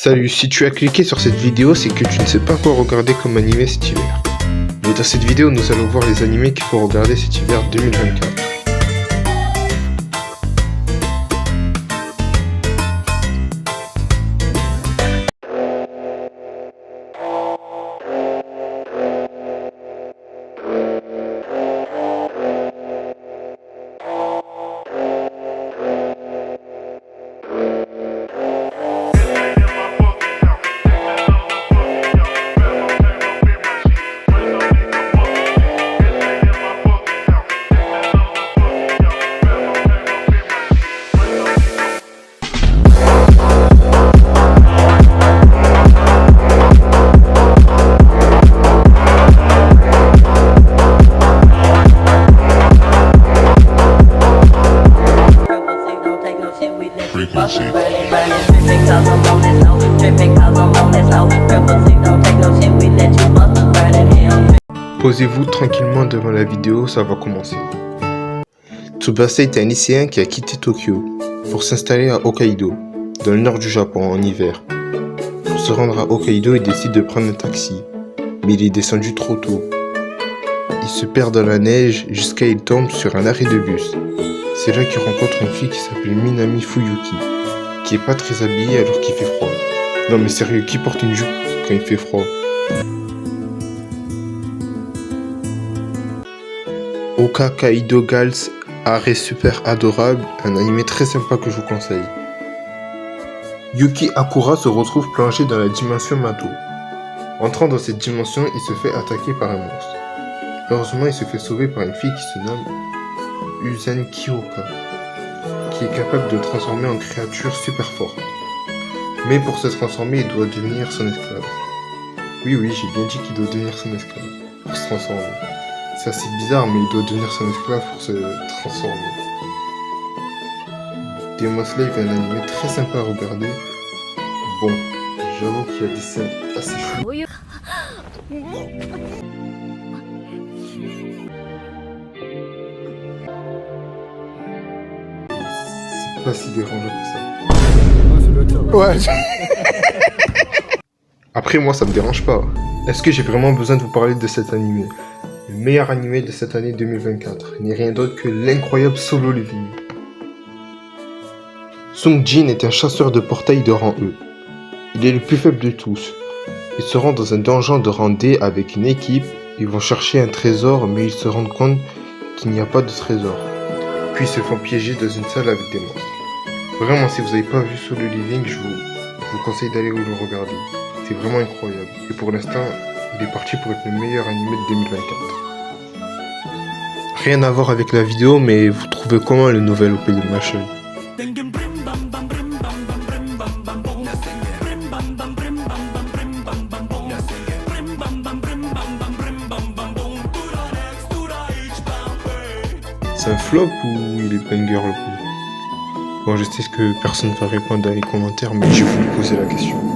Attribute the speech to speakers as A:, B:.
A: Salut, si tu as cliqué sur cette vidéo, c'est que tu ne sais pas quoi regarder comme animé cet hiver. Mais dans cette vidéo, nous allons voir les animés qu'il faut regarder cet hiver 2024. Posez-vous tranquillement devant la vidéo, ça va commencer. Tsubasa est un lycéen qui a quitté Tokyo pour s'installer à Hokkaido, dans le nord du Japon en hiver. Pour se rendre à Hokkaido, il décide de prendre un taxi, mais il est descendu trop tôt. Il se perd dans la neige jusqu'à il tombe sur un arrêt de bus. C'est là qu'il rencontre une fille qui s'appelle Minami Fuyuki, qui est pas très habillée alors qu'il fait froid. Non mais sérieux, qui porte une jupe quand il fait froid? Oka Kaido Girls, arrêt super adorable, un animé très sympa que je vous conseille. Yuki Akura se retrouve plongé dans la dimension Mato. Entrant dans cette dimension, il se fait attaquer par un monstre. Heureusement, il se fait sauver par une fille qui se nomme Uzen Kyoka, qui est capable de le transformer en créature super forte. Mais pour se transformer, il doit devenir son esclave. Oui, j'ai bien dit qu'il doit devenir son esclave pour se transformer. C'est assez bizarre, mais il doit devenir son esclave pour se transformer. Demon Slayer est un animé très sympa à regarder. Bon, j'avoue qu'il y a des scènes assez chouettes. C'est pas si dérangeant que ça. Ouais. Après, moi, ça me dérange pas. Est-ce que j'ai vraiment besoin de vous parler de cet animé? Le meilleur animé de cette année 2024 n'est rien d'autre que l'incroyable Solo Leveling. Sung Jin est un chasseur de portails de rang E. Il est le plus faible de tous. Il se rend dans un donjon de rang D avec une équipe. Ils vont chercher un trésor, mais ils se rendent compte qu'il n'y a pas de trésor. Puis ils se font piéger dans une salle avec des monstres. Vraiment, si vous n'avez pas vu Solo Leveling, je vous conseille d'aller le regarder. C'est vraiment incroyable. Et pour l'instant, il est parti pour être le meilleur animé de 2024. Rien à voir avec la vidéo, mais vous trouvez comment le nouvel OP de Mashle? C'est un flop ou il est banger le coup? Bon, je sais que personne ne va répondre dans les commentaires, mais je vais vous poser la question.